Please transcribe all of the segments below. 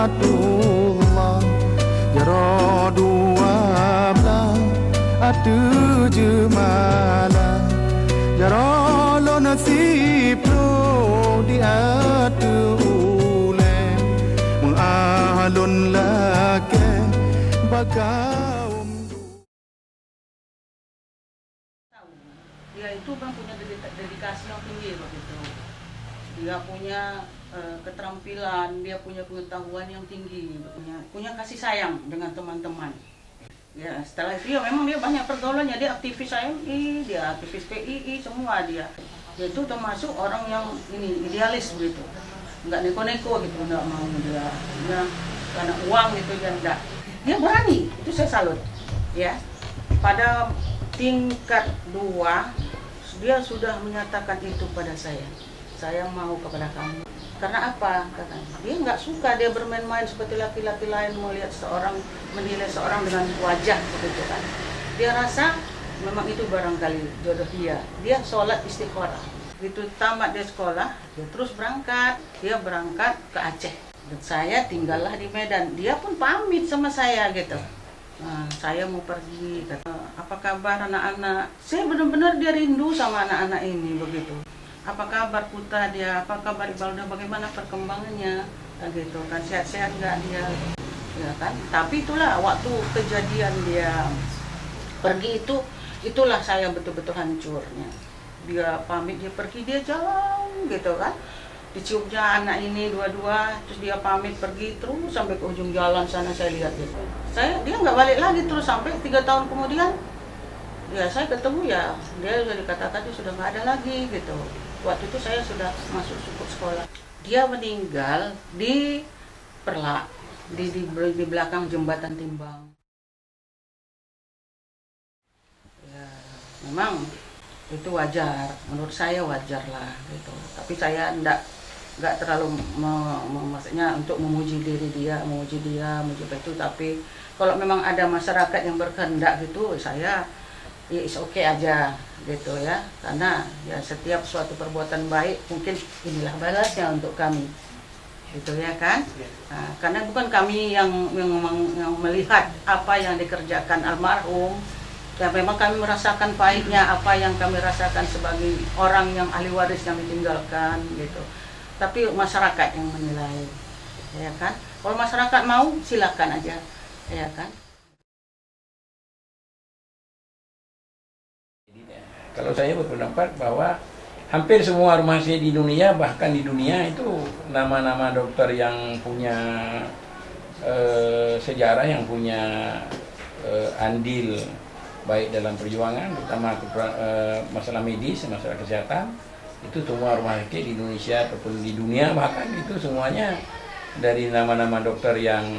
Rahmatullah Ya Radua Blah Atu Jemalah Ya Ralo Nasib Lo Di Atu Ule Mengalun Lake Bakaum Dia itu kan punya dedikasi yang tinggi begitu. Dia punya keterampilan, dia punya pengetahuan yang tinggi, punya kasih sayang dengan teman-teman. Ya setelah itu ya memang dia banyak pergaulannya, dia aktivis HMI, dia aktivis PII, semua dia. Dia itu termasuk orang yang ini idealis begitu, nggak neko-neko gitu, nggak mau dia karena uang gitu dia enggak. Dia berani, itu saya salut. Ya pada tingkat 2 dia sudah menyatakan itu pada saya mau kepada kamu. Karena apa? Katanya dia nggak suka dia bermain-main seperti laki-laki lain menilai seorang dengan wajah begitu kan. Dia rasa memang itu barangkali jodoh dia sholat istikharah. Begitu tamat dia sekolah, dia terus berangkat, ke Aceh. Dan saya tinggallah di Medan. Dia pun pamit sama saya gitu. Nah, saya mau pergi, kata, apa kabar anak-anak? Saya benar-benar dia rindu sama anak-anak ini begitu. Apa kabar Putra dia? Apa kabar Ibalda? Bagaimana perkembangannya? Nah, gitu kan sehat-sehat nggak dia? Ya kan. Tapi itulah waktu kejadian dia pergi itulah saya betul-betul hancurnya. Dia pamit dia pergi dia jauh gitu kan. Diciumnya anak ini dua-dua, terus dia pamit pergi terus sampai ke ujung jalan sana saya lihat gitu. Dia nggak balik lagi terus sampai 3 tahun kemudian. Ya saya ketemu ya dia sudah dikatakan dia sudah nggak ada lagi gitu. Waktu itu saya sudah masuk sekolah. Dia meninggal di Perlak, di belakang jembatan Timbang. Ya, memang itu wajar, menurut saya wajar lah gitu. Tapi saya nggak terlalu maksudnya untuk memuji diri dia, memuji itu. Tapi kalau memang ada masyarakat yang berkehendak gitu, saya ya is okay aja gitu ya. Karena ya setiap suatu perbuatan baik mungkin inilah balasnya untuk kami, gitu ya kan. Nah, karena bukan kami yang melihat apa yang dikerjakan almarhum. Ya memang kami merasakan pahitnya apa yang kami rasakan sebagai orang yang ahli waris yang ditinggalkan gitu. Tapi masyarakat yang menilai, ya kan. Kalau masyarakat mau silakan aja, ya kan. Kalau saya berpendapat bahwa hampir semua rumah sakit di dunia, bahkan di dunia itu nama-nama dokter yang punya sejarah, yang punya andil baik dalam perjuangan, terutama masalah medis, masalah kesehatan, itu semua rumah sakit di Indonesia ataupun di dunia bahkan itu semuanya dari nama-nama dokter yang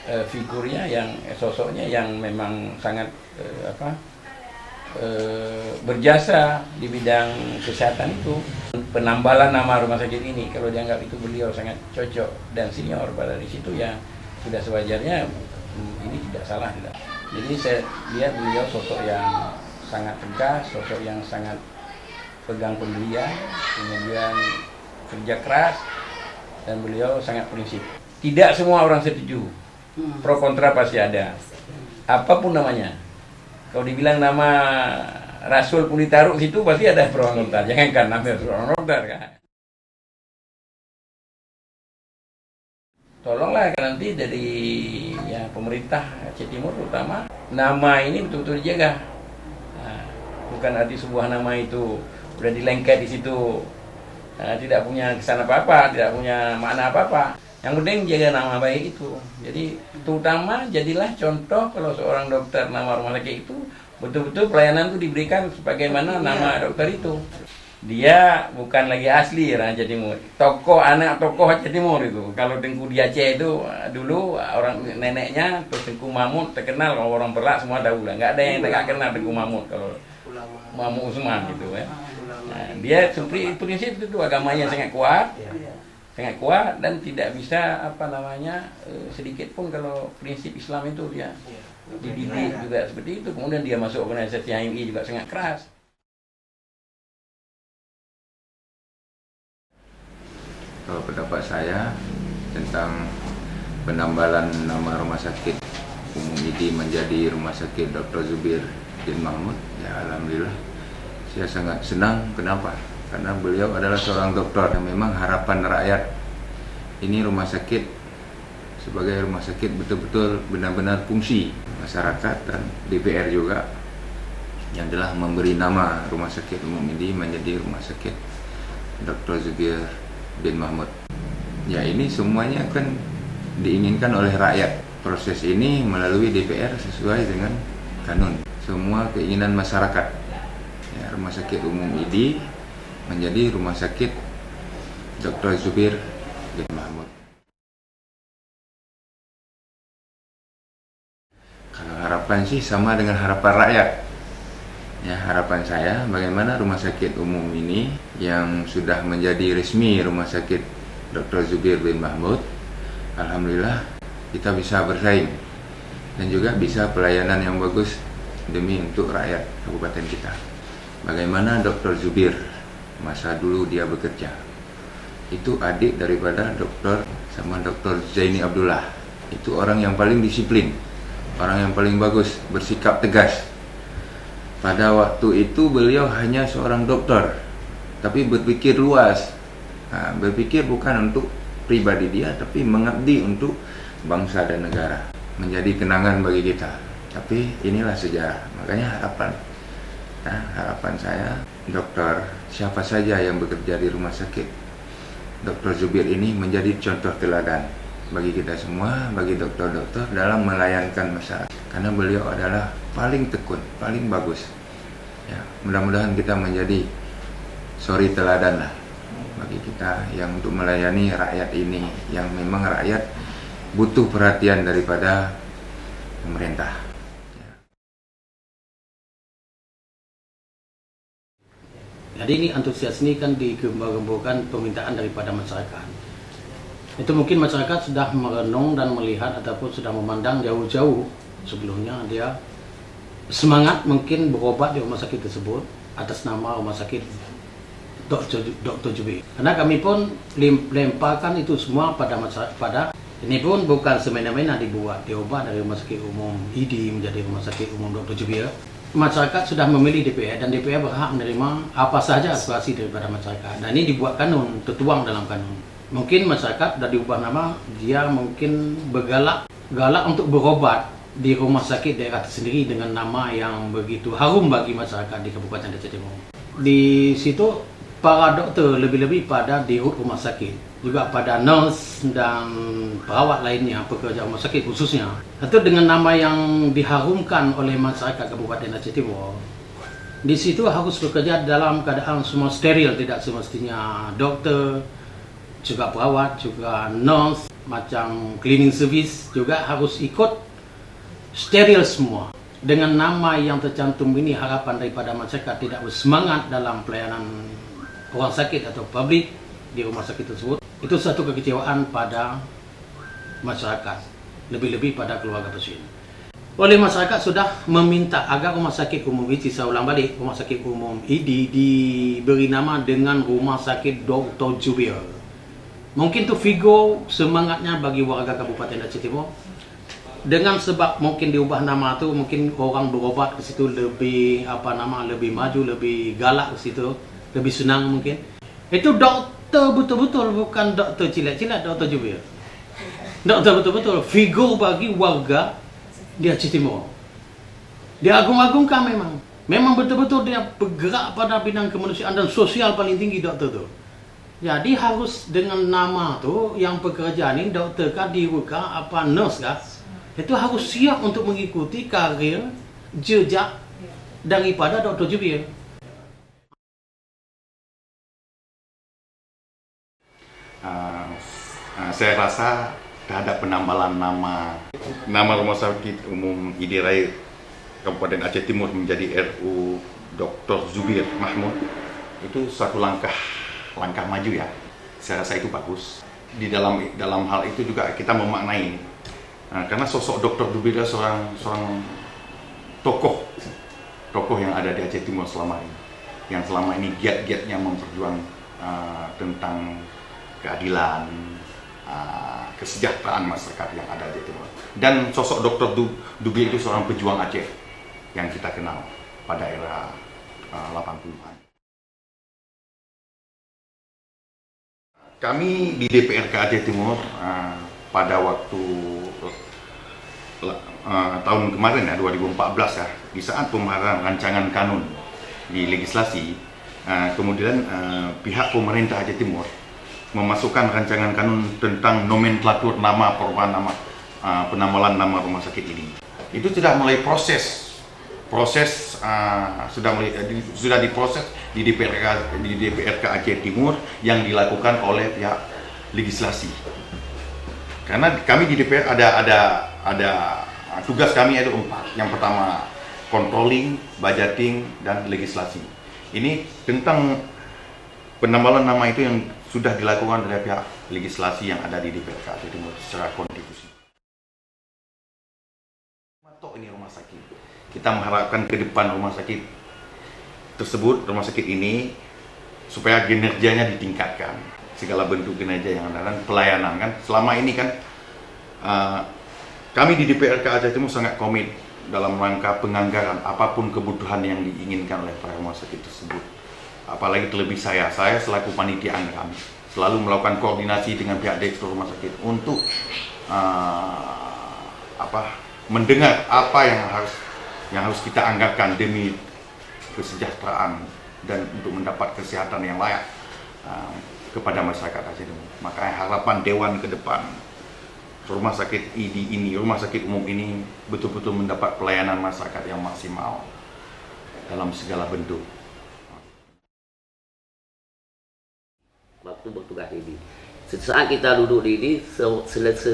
figurnya, yang sosoknya yang memang sangat berjasa di bidang kesehatan itu. Penambalan nama rumah sakit ini kalau dianggap itu beliau sangat cocok dan senior pada di situ, ya sudah sewajarnya ini tidak salah tidak. Jadi saya lihat beliau sosok yang sangat tegas, sosok yang sangat pegang pendirian, kemudian kerja keras, dan beliau sangat prinsip. Tidak semua orang setuju, pro kontra pasti ada, apapun namanya. Kalau dibilang nama Rasul pun ditaruh situ pasti ada pro kontra, jangankan nama pro kontra kan. Tolonglah nanti dari ya pemerintah Aceh Timur terutama nama ini betul-betul dijaga. Nah, bukan arti sebuah nama itu udah dilengket di situ, tidak punya kesan apa-apa, tidak punya makna apa-apa. Yang penting jaga nama baik itu. Jadi terutama jadilah contoh kalau seorang dokter nama rumah sakit itu betul-betul pelayanan itu diberikan sebagaimana nama dokter itu. Dia bukan lagi asli orang Aceh Timur, anak tokoh Aceh Timur itu. Kalau Tengku di Aceh itu dulu orang neneknya Tengku Mahmud terkenal, kalau orang Perlak semua tahu lah. Nggak ada yang tak kenal Tengku Mahmud kalau Mahmud Usman gitu ya. Nah, dia prinsip itu agamanya sangat kuat dan tidak bisa sedikit pun kalau prinsip Islam itu dia dididik juga seperti itu. Kemudian dia masuk organisasi HMI juga sangat keras. Kalau pendapat saya tentang penambalan nama rumah sakit umum ID menjadi Rumah Sakit Dr. Zubir bin Mahmud, ya alhamdulillah saya sangat senang. Kenapa? Karena beliau adalah seorang dokter yang memang harapan rakyat. Ini rumah sakit sebagai rumah sakit betul-betul benar-benar fungsi masyarakat, dan DPR juga yang telah memberi nama Rumah Sakit Umum ini menjadi Rumah Sakit Dr. Zubir bin Mahmud. Ya, ini semuanya kan diinginkan oleh rakyat. Proses ini melalui DPR sesuai dengan kanun. Semua keinginan masyarakat. Ya, Rumah Sakit Umum ID menjadi Rumah Sakit Dr. Zubir bin Mahmud. Kalau harapan sih sama dengan harapan rakyat. Ya, harapan saya bagaimana Rumah Sakit Umum ini yang sudah menjadi resmi Rumah Sakit Dr. Zubir bin Mahmud, alhamdulillah kita bisa bersaing dan juga bisa pelayanan yang bagus demi untuk rakyat kabupaten kita. Bagaimana Dr. Zubir masa dulu dia bekerja, itu adik daripada dokter sama Dr. Zaini Abdullah. Itu orang yang paling disiplin, orang yang paling bagus, bersikap tegas. Pada waktu itu beliau hanya seorang dokter, tapi berpikir luas. Nah, berpikir bukan untuk pribadi dia, tapi mengabdi untuk bangsa dan negara. Menjadi kenangan bagi kita. Tapi inilah sejarah. Makanya harapan saya, dokter siapa saja yang bekerja di rumah sakit Dr. Zubir ini menjadi contoh teladan bagi kita semua, bagi dokter-dokter dalam melayankan masyarakat. Karena beliau adalah paling tekun, paling bagus. Ya, mudah-mudahan kita menjadi suri teladan lah bagi kita yang untuk melayani rakyat ini, yang memang rakyat butuh perhatian daripada pemerintah. Jadi ini antusias ini kan digembar-gemborkan permintaan daripada masyarakat. Itu mungkin masyarakat sudah merenung dan melihat ataupun sudah memandang jauh-jauh sebelumnya dia semangat mungkin berobat di rumah sakit tersebut atas nama Rumah Sakit Dr. Zubir. Karena kami pun lemparkan itu semua pada masyarakat. Ini pun bukan semena-mena dibuat, diubah dari Rumah Sakit Umum ID menjadi Rumah Sakit Umum Dr. Zubir. Masyarakat sudah memilih DPR dan DPR berhak menerima apa saja aspirasi daripada masyarakat. Dan ini dibuat kanun, tertuang dalam kanun. Mungkin masyarakat sudah diubah nama, dia mungkin galak untuk berobat di rumah sakit daerah tersendiri dengan nama yang begitu harum bagi masyarakat di Kabupaten Aceh Timur. Di situ para dokter lebih-lebih pada dirut rumah sakit, juga pada nurse dan perawat lainnya, pekerja rumah sakit khususnya. Itu dengan nama yang diharumkan oleh masyarakat Kabupaten Aceh Timur. Di situ harus bekerja dalam keadaan semua steril, tidak semestinya dokter, juga perawat, juga nurse, macam cleaning service juga harus ikut steril semua. Dengan nama yang tercantum ini, harapan daripada masyarakat tidak bersemangat dalam pelayanan orang sakit atau publik di rumah sakit tersebut. Itu satu kekecewaan pada masyarakat, lebih-lebih pada keluarga pasien. Oleh masyarakat sudah meminta agar Rumah Sakit Umum ID, saya ulang balik, Rumah Sakit Umum ID diberi nama dengan Rumah Sakit Dr. Zubir. Mungkin itu figur semangatnya bagi warga Kabupaten Aceh Timur. Dengan sebab mungkin diubah nama tu, mungkin orang berobat ke situ lebih lebih maju, lebih galak ke situ, lebih senang mungkin. Itu dokter betul-betul, bukan dokter cilat-cilat, Dr. Zubir. Dokter betul-betul figur bagi warga di Aceh Timur. Dia agung-agungkan memang. Memang betul-betul dia bergerak pada bidang kemanusiaan dan sosial paling tinggi dokter tu. Jadi harus dengan nama tu yang pekerjaan ini dokter kah, dirut kah, nurse kah, itu harus siap untuk mengikuti karir jejak daripada Dr. Zubir. Saya rasa terhadap penambalan nama Rumah Sakit Umum ID Raya Kabupaten Aceh Timur menjadi RU Dr. Zubir Mahmud itu suatu langkah maju ya. Saya rasa itu bagus. Di dalam hal itu juga kita memaknai karena sosok Dr. Zubir adalah seorang tokoh yang ada di Aceh Timur selama ini, yang selama ini giat-giatnya memperjuang tentang keadilan, kesejahteraan masyarakat yang ada di Timur. Dan sosok Dr. Zubir itu seorang pejuang Aceh yang kita kenal pada era 80-an. Kami di DPRK Aceh Timur pada waktu tahun kemarin ya, 2014 ya, di saat pembahasan rancangan kanun di legislasi, kemudian pihak pemerintah Aceh Timur memasukkan rancangan kanun tentang nomenklatur nama, perubahan nama, penambalan nama rumah sakit ini. Itu sudah mulai proses sudah diproses di DPRK Aceh Timur yang dilakukan oleh pihak legislasi. Karena kami di DPR ada tugas kami itu 4. Yang pertama controlling, budgeting, dan legislasi. Ini tentang penambalan nama itu yang sudah dilakukan oleh pihak legislasi yang ada di DPRK Aceh Timur secara konstitusi. Matok ini rumah sakit. Kita mengharapkan ke depan rumah sakit tersebut, rumah sakit ini, supaya kinerjanya ditingkatkan. Segala bentuk kinerja yang ada dan pelayanan kan. Selama ini kan kami di DPRK Aceh Timur sangat komit dalam rangka penganggaran apapun kebutuhan yang diinginkan oleh para rumah sakit tersebut. Apalagi terlebih saya selaku panitia anggaran selalu melakukan koordinasi dengan pihak direktur rumah sakit untuk mendengar apa yang harus kita anggarkan demi kesejahteraan dan untuk mendapat kesehatan yang layak kepada masyarakat Aceh Timur. Makanya harapan Dewan ke depan, rumah sakit ID ini, rumah sakit umum ini betul-betul mendapat pelayanan masyarakat yang maksimal dalam segala bentuk. Waktu bertugas ini, saat kita duduk di ini,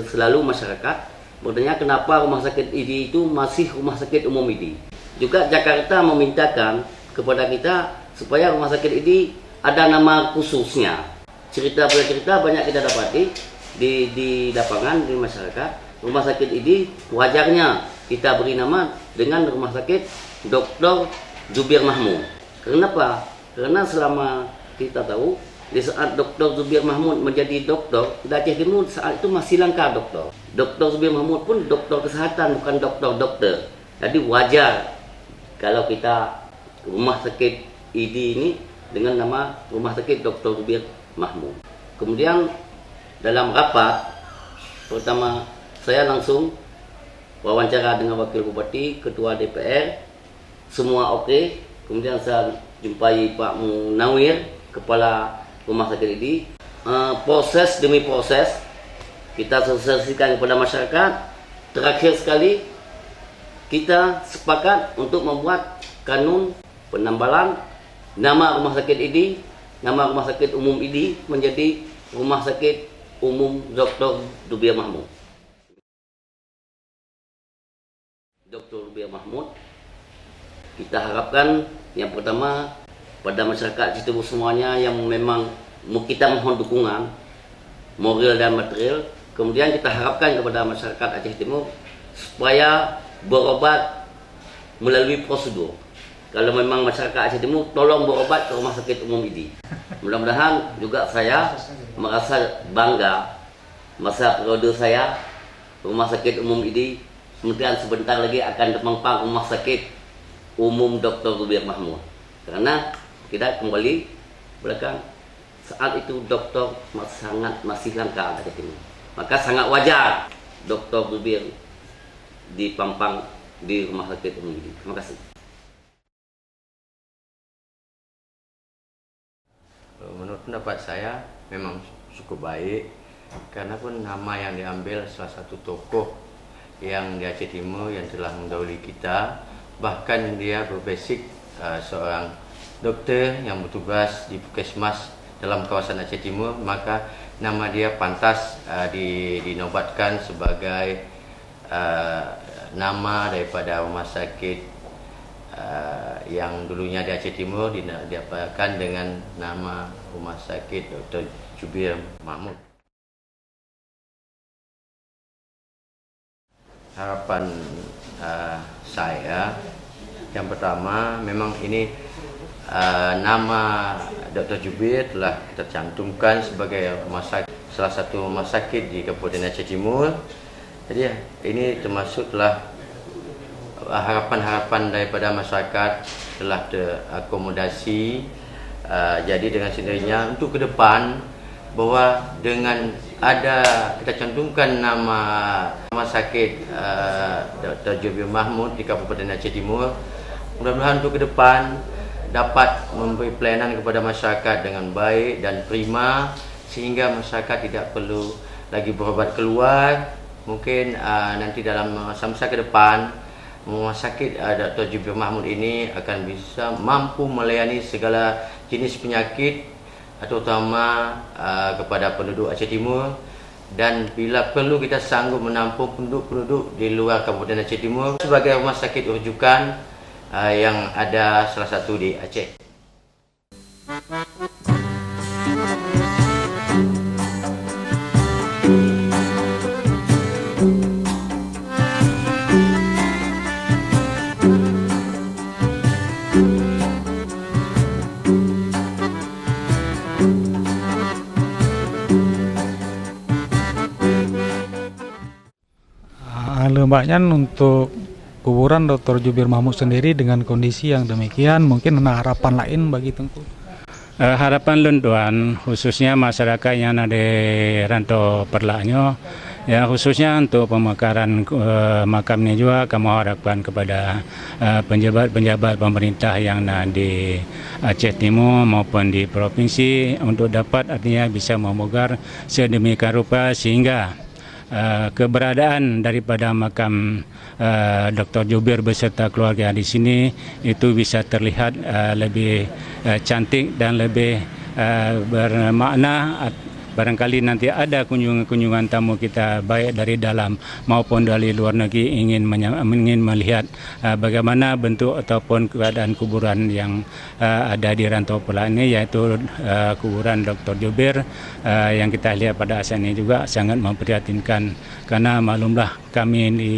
selalu masyarakat bertanya kenapa rumah sakit ID itu masih rumah sakit umum ID. Juga Jakarta memintakan kepada kita supaya rumah sakit ID ada nama khususnya. Cerita banyak kita dapati di lapangan, di masyarakat. Rumah sakit ID wajarnya kita beri nama dengan rumah sakit Dr. Zubir Mahmud. Kenapa? Karena selama kita tahu di saat Dr. Zubir Mahmud menjadi doktor di Aceh Timur, saat itu masih langka dokter. Dr. Zubir Mahmud pun dokter kesehatan, bukan dokter. Jadi wajar kalau kita rumah sakit ID ini dengan nama rumah sakit Dr. Zubir Mahmud. Kemudian dalam rapat pertama saya langsung wawancara dengan Wakil Bupati, Ketua DPR, semua oke. Kemudian saya jumpai Pak Munawir, Kepala Rumah sakit ini, proses demi proses kita sosialisasikan kepada masyarakat. Terakhir sekali kita sepakat untuk membuat kanun penambalan nama rumah sakit ini, nama rumah sakit umum ini menjadi Rumah Sakit Umum Dr. Zubir Mahmud. Dr. Zubir Mahmud, kita harapkan yang pertama pada masyarakat Aceh Timur semuanya yang memang kita mohon dukungan moral dan material. Kemudian kita harapkan kepada masyarakat Aceh Timur supaya berobat melalui prosedur. Kalau memang masyarakat Aceh Timur, tolong berobat ke rumah sakit umum ini. Mudah-mudahan juga saya merasa bangga masa periode saya rumah sakit umum ini kemudian sebentar lagi akan mempang rumah sakit umum Dr. Zubir Mahmud. Karena kita kembali belakang, saat itu dokter masih langka Aceh Timur. Maka sangat wajar Dr. Zubir dipampang di rumah sakit umum ini. Terima kasih. Menurut pendapat saya memang cukup baik, karena pun nama yang diambil salah satu tokoh yang di Aceh Timur yang telah mendahului kita, bahkan dia berbasic seorang dokter yang bertugas di Puskesmas dalam kawasan Aceh Timur, maka nama dia pantas dinobatkan sebagai nama daripada rumah sakit yang dulunya di Aceh Timur diapakan dengan nama Rumah Sakit Dr. Zubir Mahmud. Harapan saya yang pertama, memang ini nama Dr. Zubir telah kita cantumkan sebagai salah satu rumah sakit di Kabupaten Aceh Timur. Jadi ini termasuklah harapan-harapan daripada masyarakat telah terakomodasi. Jadi dengan sendirinya untuk ke depan bahwa dengan ada kita cantumkan nama rumah sakit Dr. Zubir Mahmud di Kabupaten Aceh Timur, mudah-mudahan untuk ke depan dapat memberi pelayanan kepada masyarakat dengan baik dan prima, sehingga masyarakat tidak perlu lagi berobat keluar. Mungkin nanti dalam masa-masa ke depan rumah sakit Dr. Zubir Mahmud ini akan bisa mampu melayani segala jenis penyakit, terutama kepada penduduk Aceh Timur, dan bila perlu kita sanggup menampung penduduk-penduduk di luar Kabupaten Aceh Timur sebagai rumah sakit rujukan yang ada salah satu di Aceh. Lembaknya untuk kuburan Dr. Zubir Mahmud sendiri dengan kondisi yang demikian, mungkin ada harapan lain bagi Tengku? Harapan luntuan khususnya masyarakat yang ada di rantau Perlaknya, ya khususnya untuk pemekaran makam ini juga kami harapkan kepada penjabat-penjabat pemerintah yang di Aceh Timur maupun di provinsi untuk dapat artinya bisa memugar sedemikian rupa sehingga keberadaan daripada makam Dr. Zubir beserta keluarga di sini itu bisa terlihat lebih cantik dan lebih bermakna. Barangkali nanti ada kunjungan tamu kita baik dari dalam maupun dari luar negeri ingin melihat bagaimana bentuk ataupun keadaan kuburan yang ada di rantau Pelak ini, yaitu kuburan Dr. Zubir yang kita lihat pada saat ini juga sangat memprihatinkan, karena maklumlah kami di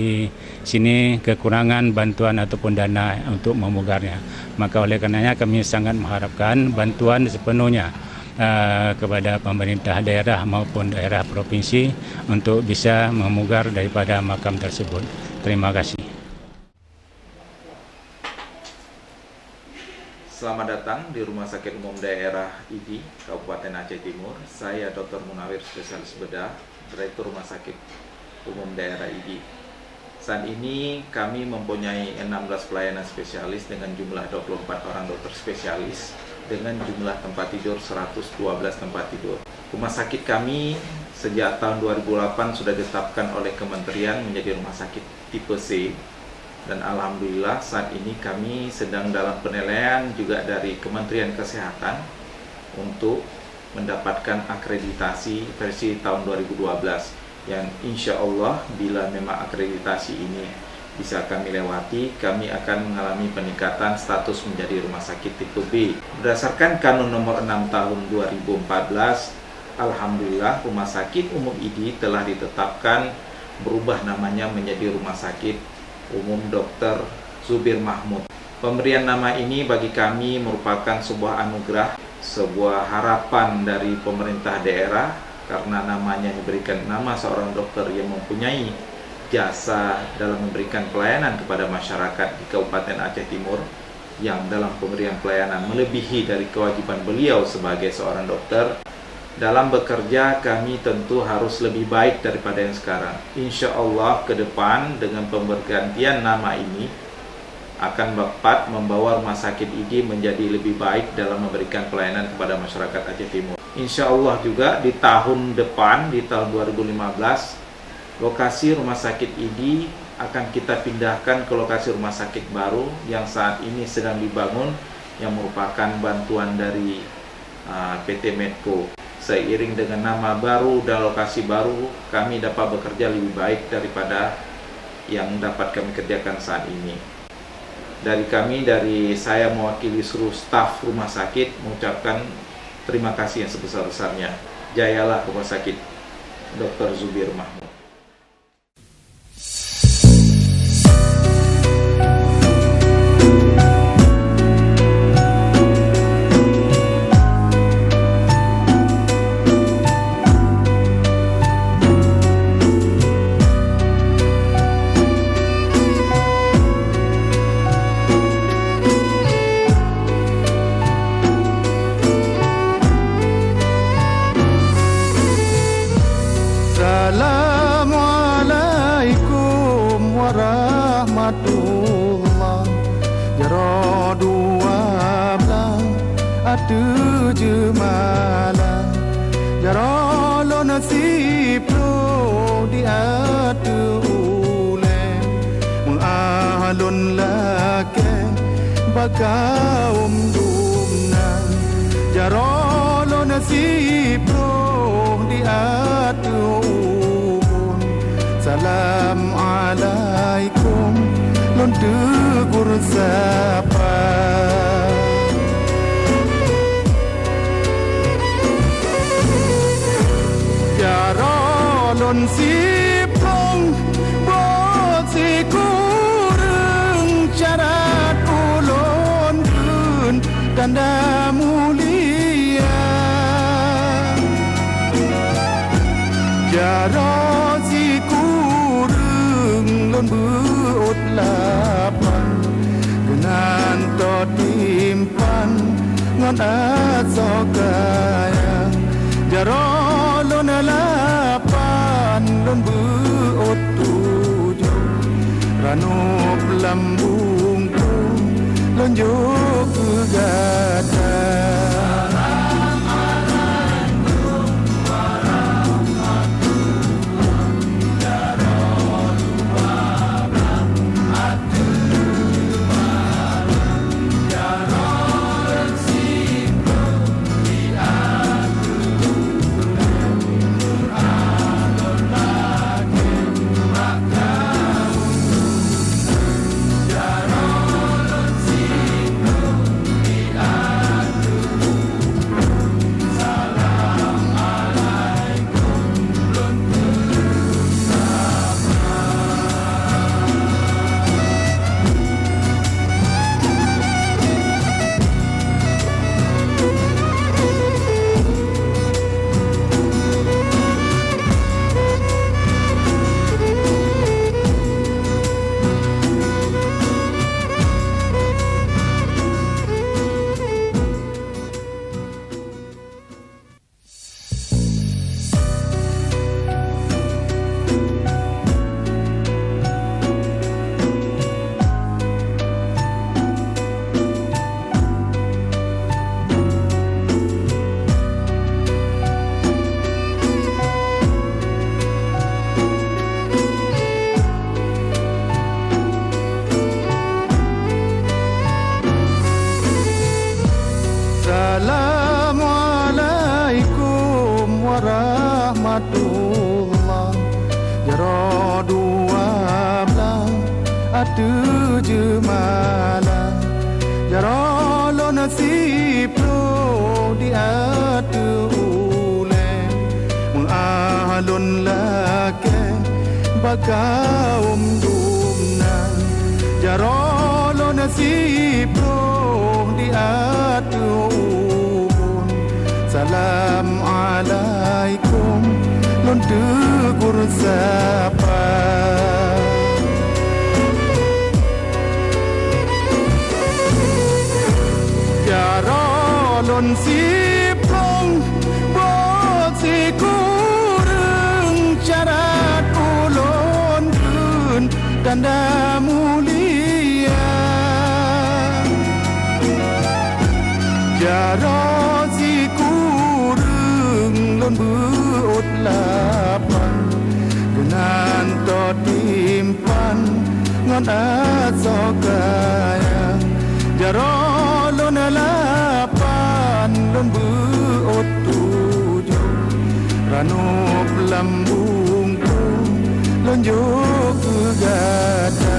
sini kekurangan bantuan ataupun dana untuk memugarnya. Maka oleh karenanya kami sangat mengharapkan bantuan sepenuhnya kepada pemerintah daerah maupun daerah provinsi untuk bisa memugar daripada makam tersebut. Terima kasih. Selamat datang di Rumah Sakit Umum Daerah ID Kabupaten Aceh Timur. Saya Dr. Munawir, spesialis bedah, Direktur Rumah Sakit Umum Daerah ID. Saat ini kami mempunyai 16 pelayanan spesialis dengan jumlah 24 orang dokter spesialis dengan jumlah tempat tidur 112 tempat tidur. Rumah sakit kami sejak tahun 2008 sudah ditetapkan oleh Kementerian menjadi rumah sakit tipe C, dan alhamdulillah saat ini kami sedang dalam penilaian juga dari Kementerian Kesehatan untuk mendapatkan akreditasi versi tahun 2012, yang insya Allah bila memang akreditasi ini bisa kami lewati, kami akan mengalami peningkatan status menjadi rumah sakit tipe B. Berdasarkan Kanun nomor 6 tahun 2014, alhamdulillah Rumah Sakit Umum ID telah ditetapkan berubah namanya menjadi Rumah Sakit Umum Dr. Zubir Mahmud. Pemberian nama ini bagi kami merupakan sebuah anugerah, sebuah harapan dari pemerintah daerah, karena namanya diberikan nama seorang dokter yang mempunyai jasa dalam memberikan pelayanan kepada masyarakat di Kabupaten Aceh Timur, yang dalam pemberian pelayanan melebihi dari kewajiban beliau sebagai seorang dokter. Dalam bekerja kami tentu harus lebih baik daripada yang sekarang. Insya Allah ke depan dengan pembergantian nama ini akan dapat membawa Rumah Sakit ID menjadi lebih baik dalam memberikan pelayanan kepada masyarakat Aceh Timur. Insya Allah juga di tahun depan, di tahun 2015, lokasi Rumah Sakit ID akan kita pindahkan ke lokasi rumah sakit baru yang saat ini sedang dibangun, yang merupakan bantuan dari PT Medco. Seiring dengan nama baru dan lokasi baru, kami dapat bekerja lebih baik daripada yang dapat kami kerjakan saat ini. Dari saya mewakili seluruh staf rumah sakit mengucapkan terima kasih yang sebesar-besarnya. Jayalah Rumah Sakit Dr. Zubir Mahmud. warahmatullah. Jaro dua belah atu jemalah. Jaro lo nasib lo di atu ule. Mengalun lake bakaum dumna. Jaro lo nasib lo di atu ubun. Salam alaikum lon tegur sapa. Jaro lon sipong bot si kurang syarat ulon kun tanda mulia. Jaro si kurang lon beut lapan dengan to timpan ngon asokaya. Jaro lon lapan lon beut tujuh ranop lambungku lon juk gada. Assalamualaikum warahmatullah. Jaro dua belah atu jemalah. Jaro lo nasib lo di atu ule. Mengalun lake bakaum dumna. Jaro lo nasib lo di atu ubun. Salam alaikum lon tegur sapa. Jaro lon sipong bot si kurang syarat ulon kun tanda mulia. Jaro si kurang lon beut lapan dengan to timpan ngon asokaya. Jaro lon lapan lon beut tujuh ranop lambungku lon juk gada.